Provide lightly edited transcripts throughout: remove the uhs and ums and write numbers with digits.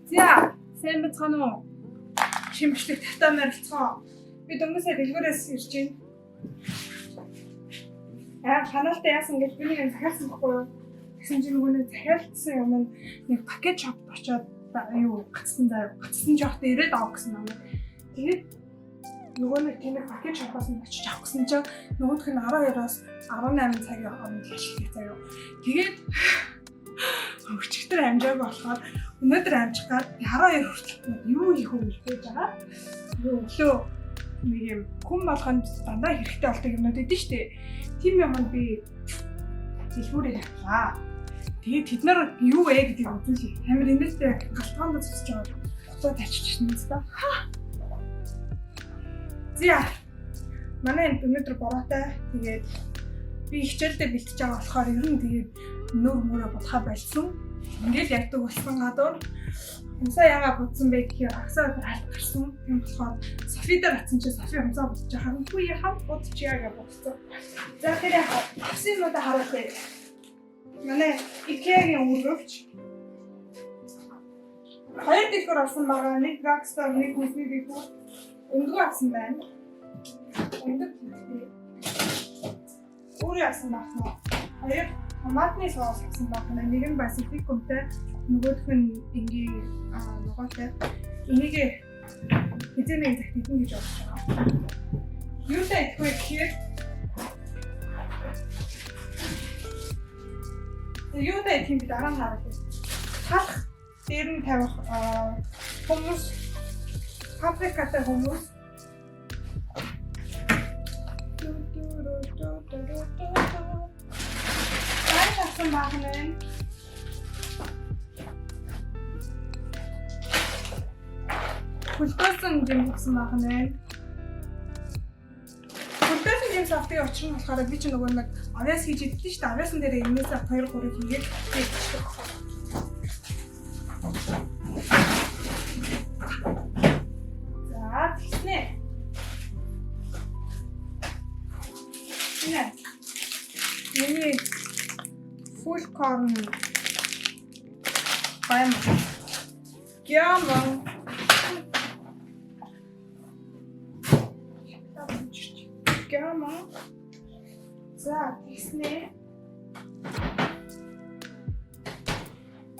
За, сайн бацхан уу? Шимжлэг татаа мэрэлцгоо. Би дөнгөсөө дэлгүүрээс ирж байна. Каналтай яасан гэж би нэг захиалсан байхгүй юу? Тэгсэн чинь нөгөө нэг захиалсан юм нэг пакет шопт очоод юу гацсан жоохтой ирээд авах гэсэн юм. Тэгээд нөгөө нэг тийм пакет шопоос нь очиж авах гэсэн чинь нөгөөх нь 12-оос 18 цагийн хооронд ашиглах заяа. Тэгээд өчигдөр амжаагүй болохоор өнөөдөр амжих гад 12 хүртэл юу хийх вэ гэж байгаа. Өглөө нэг юм хүн болгонд дандаа хэрэгтэй болдог юмнууд идэв штэ. Тийм юмд би дэлгүүрээр авлаа. Тэгээд тэд нар юу вэ гэдгийг үзүүлээ. Амар инээдтэй галтгаанд цоцож байгаа. Буцаад таччихсан юм да. За. Манай энэ өнөөдөр бороотой. Тэгээд би хичээлдээ бэлтэж байгаа болохоор ер нь тэгээд нөр мөрөө бодхоо болсон. Ингээл ягдаг болсон гадуур humсаа ягаа будсан бэ гэхээр агсаа алт гарсан. Тийм болохоор Софи дээр атсан чи Софи humсаа будж байгаа. Үгүй яхаа будчихъя гэж бодсон. За тэр авсан юмудаа харуулъя. Манай IKEA-гийн өргөвч. Хоёр дэлгүүр авсан байгаа. Нэг Drugstore, нэг Home Depot. Өндгөө авсан байна. Өндөг өөрөө авсан байна. Хоёр томатны соус авсан байна. Нэг нь Basilikumтай, нөгөөх нь энгийн нугаатай. Энийг хизээний захид идэх гэж бодож байгаа. Юутай идэх вэ гэхээр юутай идэх юм бэ дараа нь харах. Талах дээр нь тавих хүмүүс паприкатай хүмүүс Сайн багнаа. Хөлтөөсөн юм гэсэн багнаа. Хөлтөөсөн юм савтыг очих нь болохоор би ч нөгөө нэг авяас хийж идсэн шүү дээ. Авяасан дээр энэс 2-3 хийгээд хийчихсэн. За тэгснэ. Миний full corn байм. Гяман. Гяман. За тэгснэ.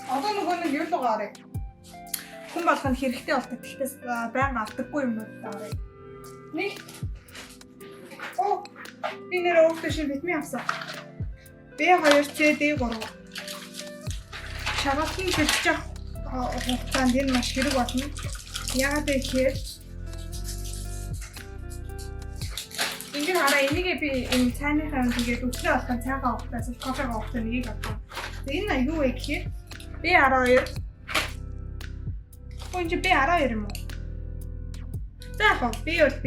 Одоо нөгөө нэг юу л гаарыг. Хүн болгоно хэрэгтэй болдог. Гэхдээ байнга авдаггүй юм байна. Нэг. Оо би нэр өөртөө шиг витамин авсан. B2C D3. Шаргалтын бэлтгэх хугацаанд энэ маш хэрэг болно. Яагаад гэхээр ингээд хараа энийг би энэ цайныхаа ингээд өглөө болохын цайгаа уухтаас кофегаа уухтаа нэгийг авсан. Тэгээ энэ юу вэ гэхээр B12. Хонч B12 юм уу? За яг B бол B.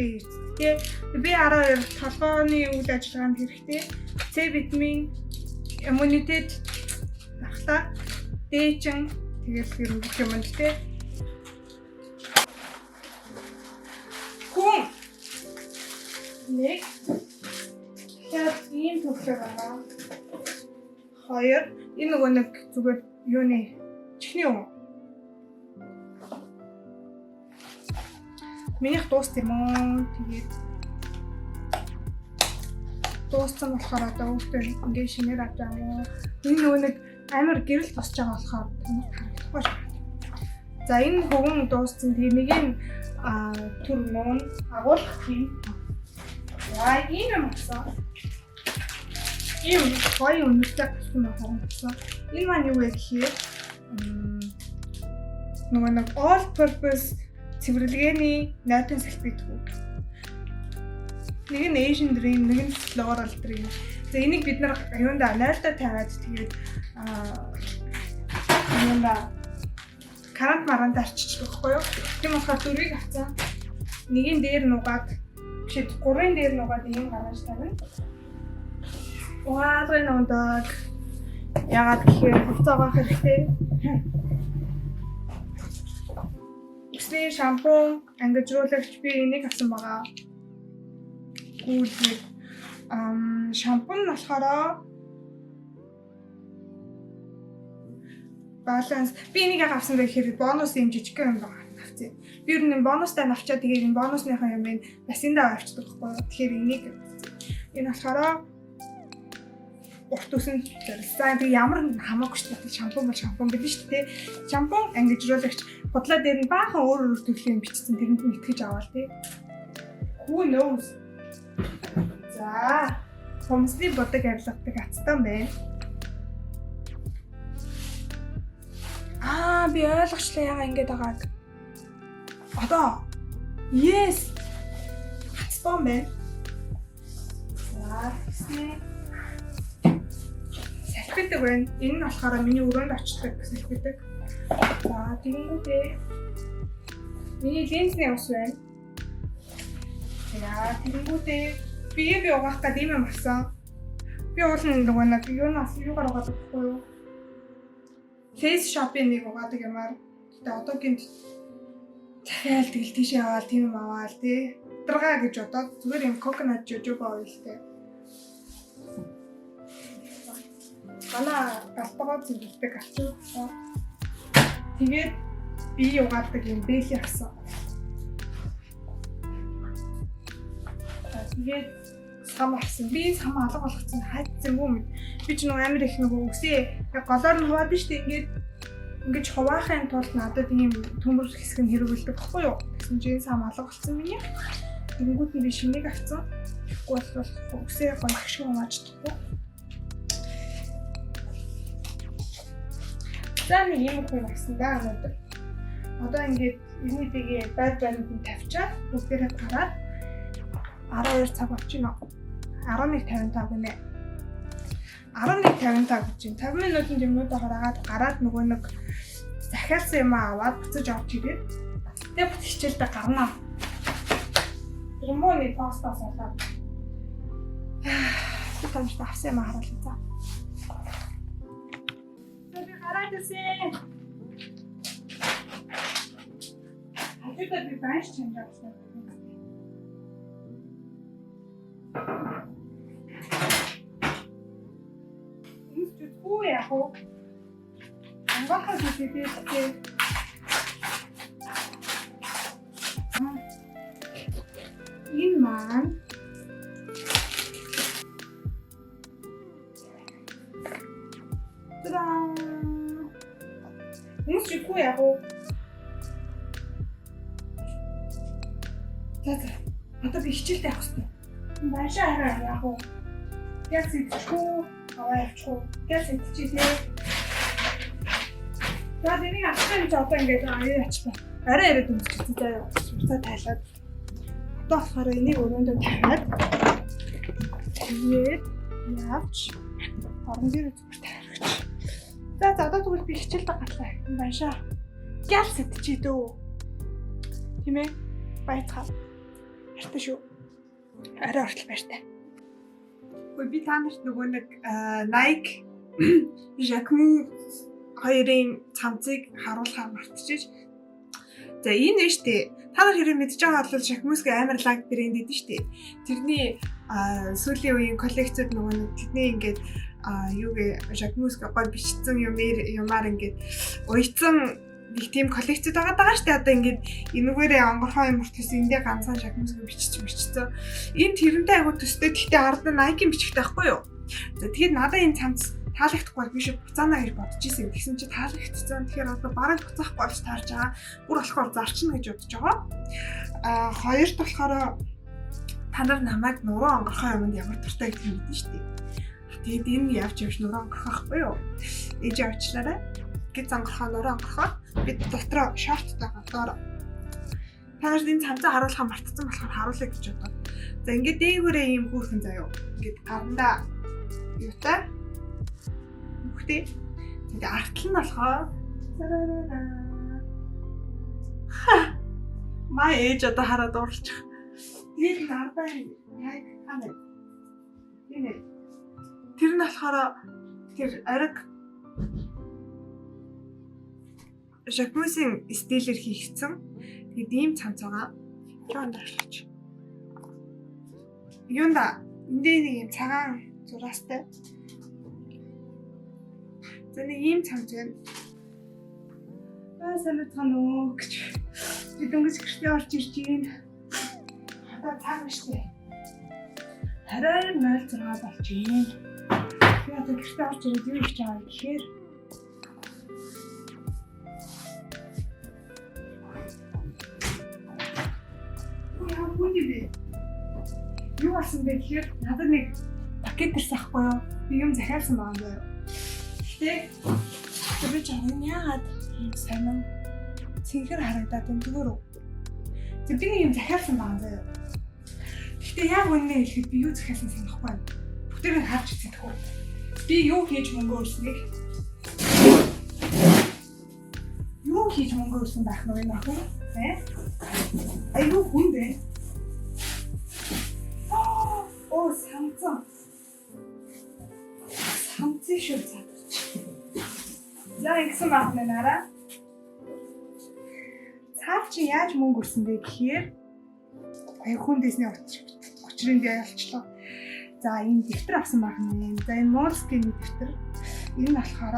Тэгээ B12 толгойн үйл ажиллагаанд хэрэгтэй. C витамин иммунитет ахта дээчин тэгэл юм те хүн нэг яг ийм төвшөр байгаа. Хоёр энэ нөгөө нэг зүгээр юуны чихний юм. Минийх дууст юм уу? Тэгээд дууссан болохоор одоо өөртөө ингээд шинээр авч байгаа юм. Энэ нөгөө нэг амар гэрэл босч байгаа болохоор харагдахгүй шүү. За энэ хөвгөн дууссан. Тэгээ нэг нь түр нуун агуулгах юм. За ийм юм болсон. Ийм гоё үнэтэй гэх юм болсон. Энэ маань юу вэ гэхээр нөгөө нэг all purpose цэвэрлэгээний найтан салбитгүй. Нэг нь Asian Dream, нэг нь Floral Dream. За энийг бид нар юунда найлтаа тавиад тэгээд юунда карант марант арчиж байхгүй юу? Тийм болохоор дөрвийг авцсан. Нэгийн дээр нугаад биш 3-ын дээр нугаад ийм гаргаж тавина. Угаалгын ундаг. Ягаад гэхээр хувцаагаа хэрэгтэй. Эсвэл шампунь, ангижруулагч би энийг авсан байгаа. Гүйлээ. Шампунь болохоор Баланс. Би энийг авсан гэхээр бонус юм жижиг юм байна. Авчих. Би ер нь бонустай авчаад тэгээд энэ бонусныхаа юм басиндаа авчдаг байхгүй. Тэгэхээр энийг энэ болохоор урт үсэн зорилсан. Би ямар хамаагүй шүү дээ. Шампунь бид шүү дээ. Шампунь ангижруулагч бодлоо дээр нь баахан өөр төрлийн бичсэн тэрэнд нь итгэж аваад тий. Who knows? За, хүмүүсийн бодог авилгадаг ацтай байна. Би ойлгочлаа яга ингэж байгааг. Одоо. Yes. Ацтай байна. За, салфитэг байна. Энэ нь болохоор миний өрөөнд очдог салфитэг. За, тэгэнгүүтээ миний линзний ус байна. Яа, тэгэнгүүтээ би угаах гэдэг юм авсан. Би уулын нөгөө нэг юунаас юугаар угаадаг вэ? Face shop-ийн нэг угаадаг юмар. Тэгээ одоогийн захиал тэгэл тийш яваал тийм юм аваал тий. Ударгаа гэж бодоод зүгээр юм coconut jojoba oilтэй. Манай галтгоо зүйлдэг ачаа. Тэгээд би угаадаг юм бэли авсан. Тэгээд сам авсан. Би сам алга болгоцсон хайцсан юм. Би ч нөгөө амир их нөгөө үсээ голоор нь хуваад биш үү ингэж хуваахын тулд надад ийм төмөр хэсэг нь хэрэгэлдэг баггүй юу? Гэсэн чинь сам алга болсон миний. Тэнгүүд нь би шинийг авсан. Тэгвэл үсээ гонх шиг угаачдаггүй. За нэг юм хүн авсан даа өнөөдөр. Одоо ингэж энийгээ байд байнд нь тавьчаад бүгдээрээ тараад 12 цаг болчихно. 11:55 гинэ. 11:55 гэж чинь 50 минутын жимнүүд гараад нөгөө нэг захиалсан юм аваад буцаж авч ирээд тэгээ бут хичээлдээ гарнаа. Юмоны пастас аваад. Томч авсан юм харуулъя за. Би гараад ирсэн. Хажуудаа би банш чанж авсан. Үгүй яах вэ? Ангахаа хийдээ. Энэ маань үгүй яах вэ? За. Одоо би хичээлтэй явах хэрэгтэй. Машаа хараа яах вэ? Яг сэтгэхгүй аваа явчихгүй. Яг сэтгэчихлээ. За тэнийг авсан ч одоо ингэж ачаа. Арай яриад үзчихсэн заяа. Уцаа тайлаад. Одоо болохоор энийг өрөөндөө тавиад тэгээд явж орон дээр зүгээр тавьчих. За одоо тэгвэл би хичээлдээ гарлаа. Машаа. Гял сэтгэчээ дөө. Тийм ээ. Баяцгаа. Хартай шүү. Арай ортол баяртай. Гэхдээ би та нарт нөгөө нэг Nike Jacquemus хоёрын цамцыг харуулахаар мартчихэж. За энэ нь штэ. Та нар хэрэг мэдж байгаа бол Jacquemus-гийн амар лаг брэнд гэдэг штэ. Тэрний сүүлийн үеийн коллекцүүд нөгөө нэг тэдний ингээд юугээ Jacquemus-гийн гол бичсэн юмар ингээд уйцсан нэг тийм коллекцүүд байгаа штэ. Одоо ингээд энүүгээрээ онгорхоо юм хүртэл эндээ ганцхан Jacquemus-гийн бичсэн. Энэ тэрнтэй айгуу төстэй. Гэхдээ ард нь Nike-ийн бичгтэй байхгүй юу? За тэгээд надад энэ цамц таалагдахгүй биш буцаана гэж бодож ирсэн. Тэгсэн чи таалагдсан. Тэгэхээр одоо бараг буцаахгүй болж таарж байгаа. Бүр болохоор зарчна гэж бодож байгаа. Хоёрт болохоор та нар намайг нуруу онгорхоо юмд ямар туртай гэдэг юм мэдэн штэ. Тэгээд энэ явж нуруу онгорхоохгүй юу? Ээж авчлаарай. Гэт онгорхоо нуруу онгорхоо. Би дотроо шорттой гадаар. Та нарт энэ цамцаа харуулахаа мартсан болохоор харуулъя гэж бодоод. За ингээд дээгүүрээ ийм хүүхэн заяа. Ингээд гарандаа юутай бүхтэй. Тэгээд артл нь болохоор маа ээж одоо хараад уурчих. Тэгээд ардаа яг ханаа. Тэр нь болохоор тэр ариг Jacquemus-ийн стилээр хийгдсэн. Тэгээд ийм цамц байгаа. Жоон дараач. Юунда эндээ нэг юм цагаан зураастай. За нэг ийм цамц байна. Санацхан уу гэж. Би дөнгөж гэртээ орж ирж байна. Одоо цаг штэ. Хараа 06 болж байна. Би одоо гэртээ орж ирээд юу хийж байгаа гэхээр юу асан бэ гэхээр надад нэг пакет ирсэн ахгүй юу? Би юм захиалсан байгаа юм. Гэтэ би жаахан яагаад юм сайн цэнхэр харагдаад энэ зүгээр үү? Тэг би нэг юм захиалсан байгаа юм. Гэтэ яг үнэ хэлэхэд би юу захиалсан санахгүй байна. Бүгдийг харж үзэх үү? Би юу хийж мөнгө өрснэг? Юу хийж мөнгө өрсөн байх нь вэ нөхөр? Аюу хүн бэ? Самцын шүү цаа. За ингэсэн байна нараа. Цаа чи яаж мөнгө өрсөн бэ гэхээр аюу хүн дэсний учрыг би ялчлаа. За энэ дэвтэр авсан байна. За энэ Moleskine дэвтэр. Энэ болохоор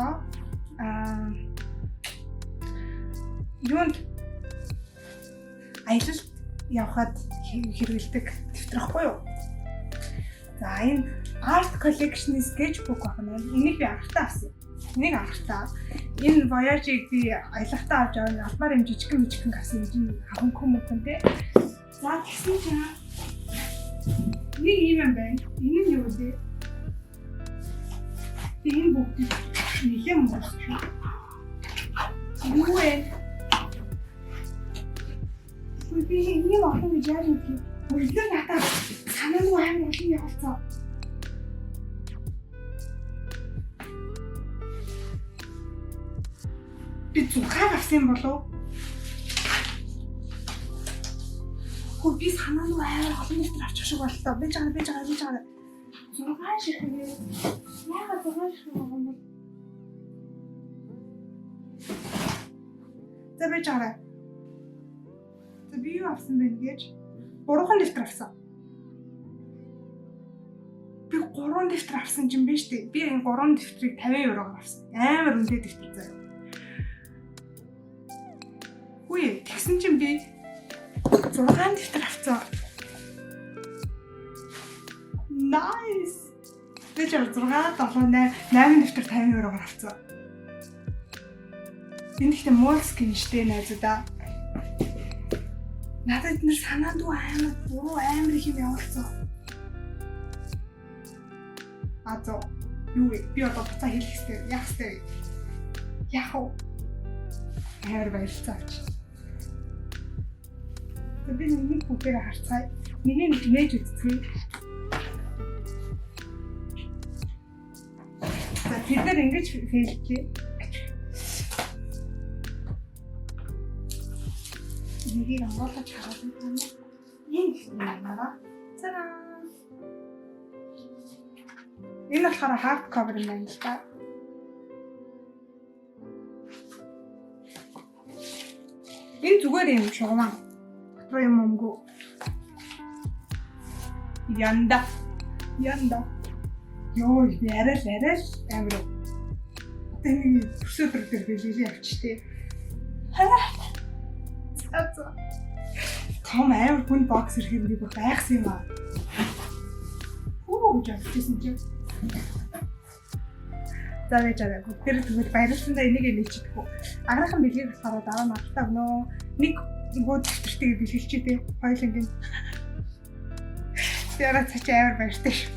юунд аялалд явхад хэрэгэлдэг дэвтэр ахгүй юу? За энэ Art Collection sketchbook байна. Энийг би анхтаа авсан. Энийг анхтаа. Энэ Voyage-ийг би аялахтаа авч явна. Албаар юм жижигэн авсан юм хаванхүү мөнгөндөө. За тэгсэн чинь нэг юм байна. Энэ нь юу вэ? Энэ бүгд нэлээд муулах юм. Юу вэ? Би энэ олон гэж яаж юм бэ? Үргэлж надад санаа нь амар олон явуулсан. Би зүгхаа авсан болов? Хөө би санаа нь амар олон дэвтэр авчих шиг боллоо. Би жаа. Зургаан ширхээ. Яагаад зургаан ширхээ байгаа юм бэ? За би жаа. Би юу авсан бэ гэж 3 дэвтэр авсан. Би 3 дэвтэр авсан юм биш үү? Би энэ 3 дэвтрийг 50 евроор авсан. Амар үнэтэй дэвтэр заяа. Үгүй тэгсэн чинь би 6 дэвтэр авсан. Nice. Би ч 6 7 8 дэвтэр 50 евроор авсан. Энэ ихтэй Moleskine штэ найзуудаа. Надад энэ санаанд амар их юм явуулсан. Азо юу вэ? Би одоо буцаа хэлэх хэрэгтэй. Яах хэрэгтэй вэ? Яах вэ? Амар баярлалаа. Би нэг бүхээр харцгаая. Нэгийг нээж үзье. За бид нар ингэж хэлчихье. Нэгийг онгойлгож хараад байна. Ийм юм байна. Цараа. Энэ болохоор hard cover юм байна л да. Энэ зүгээр юм шугамаа. Дотор юм өмгөө. Янда. Йоо, ярал амир. Одоо энэ төсөөдөр дээр билээ авчтэй. Том амар хүн бокс ирэхэд би байхсан юм аа. Хөө гэж авчихсан чинь. За байж байгаа. Тэр тэгвэл баярлалаа энийг нээчихв. Аграахан билгийг болохоор дараа нь автаа өгнө. Нэг нөгөө дэвтэртийг бэлгэлчээ тий. Хоёулангийн. Тэр цач амар баяртай шүү.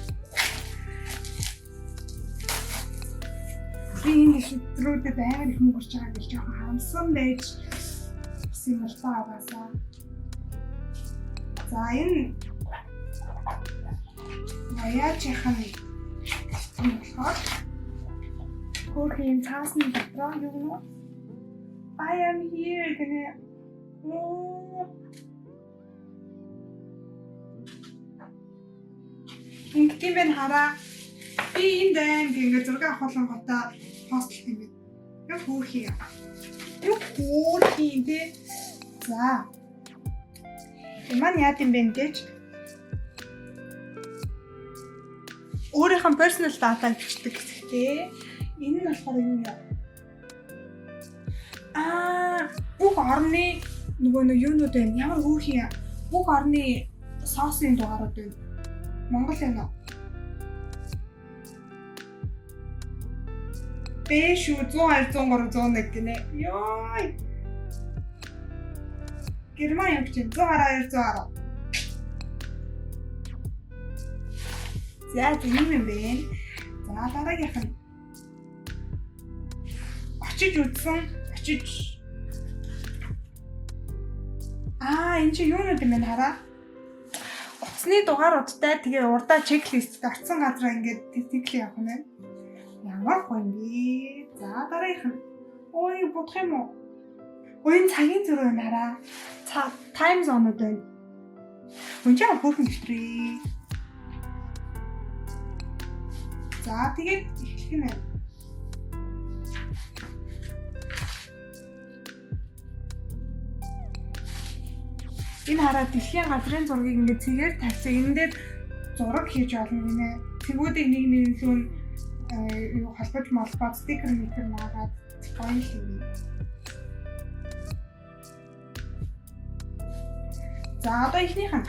Би энэ дэвтрүүдэд амар их мөнгө орж байгаа гэж жоохон харамсан байж юм л тааваасаа. За энэ Voyage-ийн болохоор хөрхийн цаасны дотроо юу? I am here гэнэ. Ингээд юм хараа. Би энэ дан ингээд зураг авах болгонготой постлох юм бэ. Яг хөрхийн. Юу хөрхийн дээ. За. Ямар яд юм бэ гэж өөрийнхөө personal data бичдэг гэхдээ энэ нь болохоор юу яа? Бүх орны нөгөө юунууд байна. Ямар хөөрхий бүх орны соосын дугаарууд байна. Монгол байна уу? Бэш 102 103 101 гинэ. Ёй. Герман юм чинь 112 110. За тийм юм бэ. За дараагийнх нь очиж үзсэн. Энэ чи юунууд юм бэ хараа? Утасны дугааруудтай тэгээ урдаа чеклисттэй очсон газраа ингээд тэтгэлээ явах нь. Ямар гоё юм бэ? За дараагийнх нь. Ой бодох юм уу? Ой цагийн зөрүү юм хараа. Time zone-ууд байна. Үнэхээр бүрхэн хэвтрээ. За тэгээд эхлэх нь. Энэ хараа дэлхийн газрын зургийг ингээд цэгээр тавьсан. Энэ дээр зураг хийж олно гинэ. Тэгүүдийг нэг лүүн юу холбож молбоод стикер наагаад гоё юм. За одоо эхнийх нь.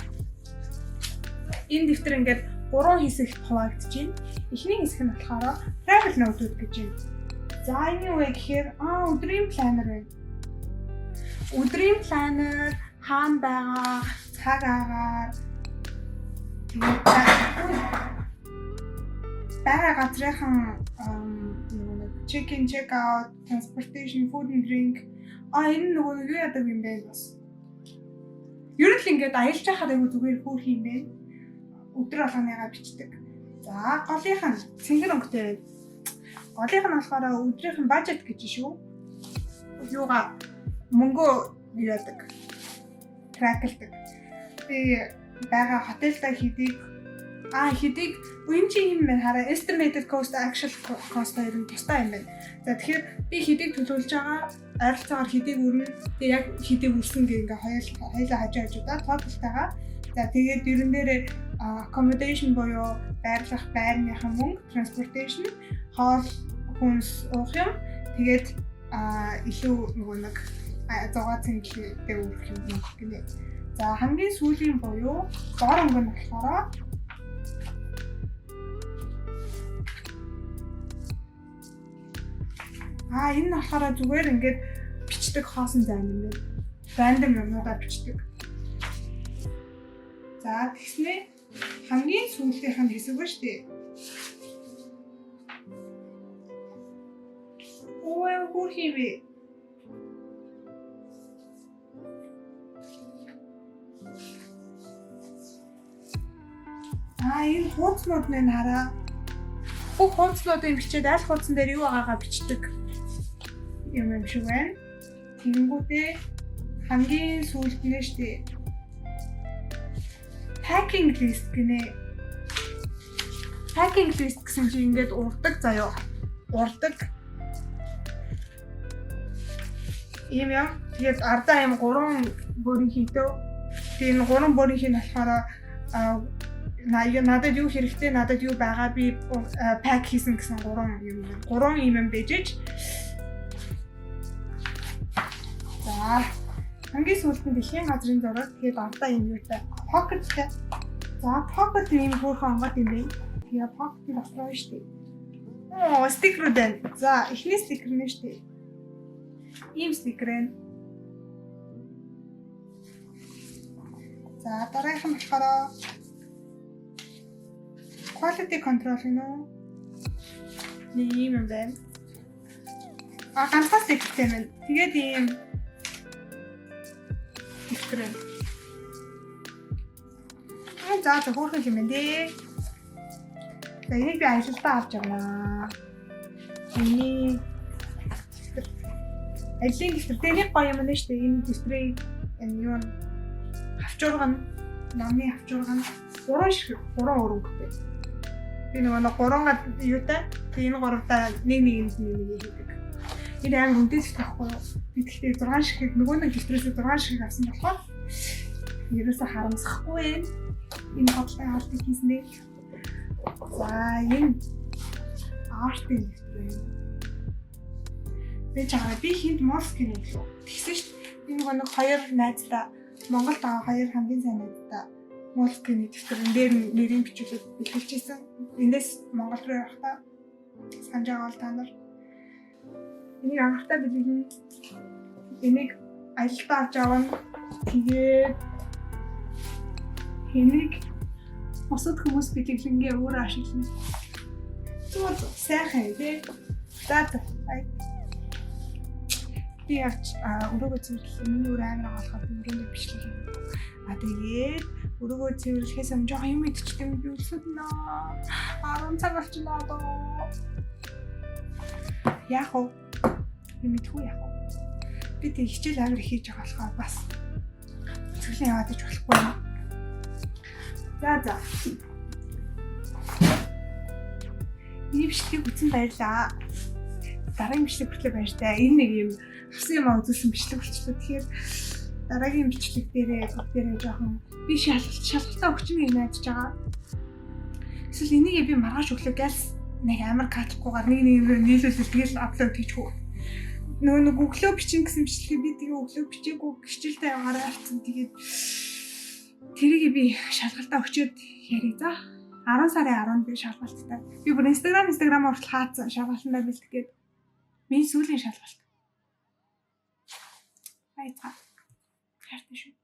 Энэ дэвтэр ингээд 3 хэсэгт хуваагдаж байна. Эхний хэсэг нь болохоор travel note-ууд гэж байна. За энэ юу вэ гэхээр өдрийн планер байна. Өдрийн планер хаана байгаа, цаг агаар байгаа газрынхан check in, check out, transportation, food and drink. Энэ нөгөө юу яадаг юм бэ бас. Ер нь л ингээд аялж байхад айгүй зүгээр хөөрхий юм бэ. Өдөр болгоныгаа бичдэг. За голынх нь цэнгэр өнгөтэй байна. Голынх нь болохоор өдрийнх нь бажет гэж шүү. Юугаа мөнгөө яадаг. Тракэлдэг. Би байгаа хотелдаа хэдийг энэ чинь юм байна хараа estimated cost actual cost хоёр нь тустай юм байна. За тэгэхээр би хэдийг төлөвлөж байгаа ойролцоогоор хэдийг өрнө. Тэгээ яг хэдийг өрсөн гэх ингээ хоёулаа хажуудаа тооцолтойгоо. За тэгээд ерөн дээрээ accommodation буюу байрлах байрныхан мөнгө, transportation, хоол, хүнс, уух юм. Тэгээд илүү нөгөө нэг 6 цэнгэлтэй өрөх юм гэнэ. За хамгийн сүүлийн буюу доор өнгө нь болохоор энэ нь болохоор зүгээр ингээд бичдэг хоосон зайн юм байна. Random юмнуудаа бичдэг. За тэгснээ хамгийн сүүлийнх нь хэсэг ба штэ. Ой хөөрхий бэ. Энэ хуудснууд нь хараа. Бүх хуудснуудыг бичээд аль хуудсан дээр юу байгаагаа бичдэг юм шиг байна. Тэгэнгүүтээ хамгийн сүүлд нь штэ. Packing list гинэ. Packing list гэсэн чинь ингээд урдаг заяа. Урдаг. Ийм яа. Тэгээд ардаа юм 3 бүрийн хийдөө. Тэгээд энэ 3 бүрийн хий нь болохоор надад юу хэрэгтэй, надад юу байгаа би пак хийсэн гэсэн 3 юм. 3 юм бэжэж. За хамгийн сүүлд нь дэлхийн газрын зураг тэгээд ардаа юм юутай pocket-тэй. За pocket юм хөөрхөн онгод юм бэ. Тэгээд pocket болохоор штэ. Стикер дээ. За эхний стикер нь штэ. Ийм стикер ээ. За дараагийнх нь болохоор quality control гэнэ. Нэг юм байна. Ганцхан стикертэй байна. Тэгээд ийм стикер. За хөөрхөн юм дээ. За энийг би ажилдаа авч явнаа. Энийг ажлын гэртээ нэг гоё юм байна шүү дээ. Энэ дистрей юу хавчурган, намын хавчурган 3 өрөнгөтэй. Би нэг 3-аад юутай. Тэгээ энэ 3-таа нэг хийдэг. Энэ амар үнэтэй байхгүй юу? Би тэгтээ 6 ширхэг нөгөө нэг дистрейсээ 6 ширхэг авсан болохоор ерөөсө харамсахгүй юм. Энэ хотлын артыг хийснээр. За энэ артын дистрей. Би чагаа би хинт Москвын гэлөө. Тэгсэн шүү дээ. Энэ нэг хоёр найзтай Монголд байгаа хоёр хамгийн сайн найзтай Москвын дэвтэрэн дээр нэрийн бичүүлээд бэлгэлжсэн. Эндээс Монгол руу явахдаа санаж байгаа бол та нар энийг анхтаа бэлгэлнэ. Энийг ажилдаа авч авна. Тэгээд энийг бусад хүмүүс бэлгэлэнгээ өөрөө ашиглана. Зүгээр сайхан тий. За би авч өрөөгөө цэвэрлэх миний өөр амар болохоор өрөөндөө бичлэг юм. Тэгээд өрөөгөө цэвэрлэхээс өмнө жоохон юм идчихсэн юм би үлсэднэ. 10 цаг болчихлоо доо. Яах вэ? Би мэдгүй яах вэ? Би тэг хичээл амар хийж байгаа болохоор бас цэвэрлэн яваад иж болохгүй юм. За. Миний бичлэгийг үзэн баярлаа. Дараагийн бичлэг хүртэл баяртай. Энэ нэг юм авсан юм үзүүлсэн бичлэг болчихлоо. Тэгэхээр дараагийн бичлэг дээрээ жоохон би шалгалтаа өгч юм найдаж байгаа. Эсвэл энийг би маргааш өглөө гэлс нэг амар катлахгүйгээр нэг нийлүүлэл тэгэл аплод хийчихв. Нөгөө өглөө бичин гэсэн бичлэгийг би тэгээ өглөө бичээгүй хичээлдээ яваарай авсан. Тэгээд тэрийг би шалгалтаа өчөөд ярив за. 10 сарын 10-нд би шалгалттай. Би бүр Instagram хүртэл хаацсан шалгалтандаа бэлдэх гээд. Миний сүүлийн шалгалт. Хайцгаа. Хайртай шүү.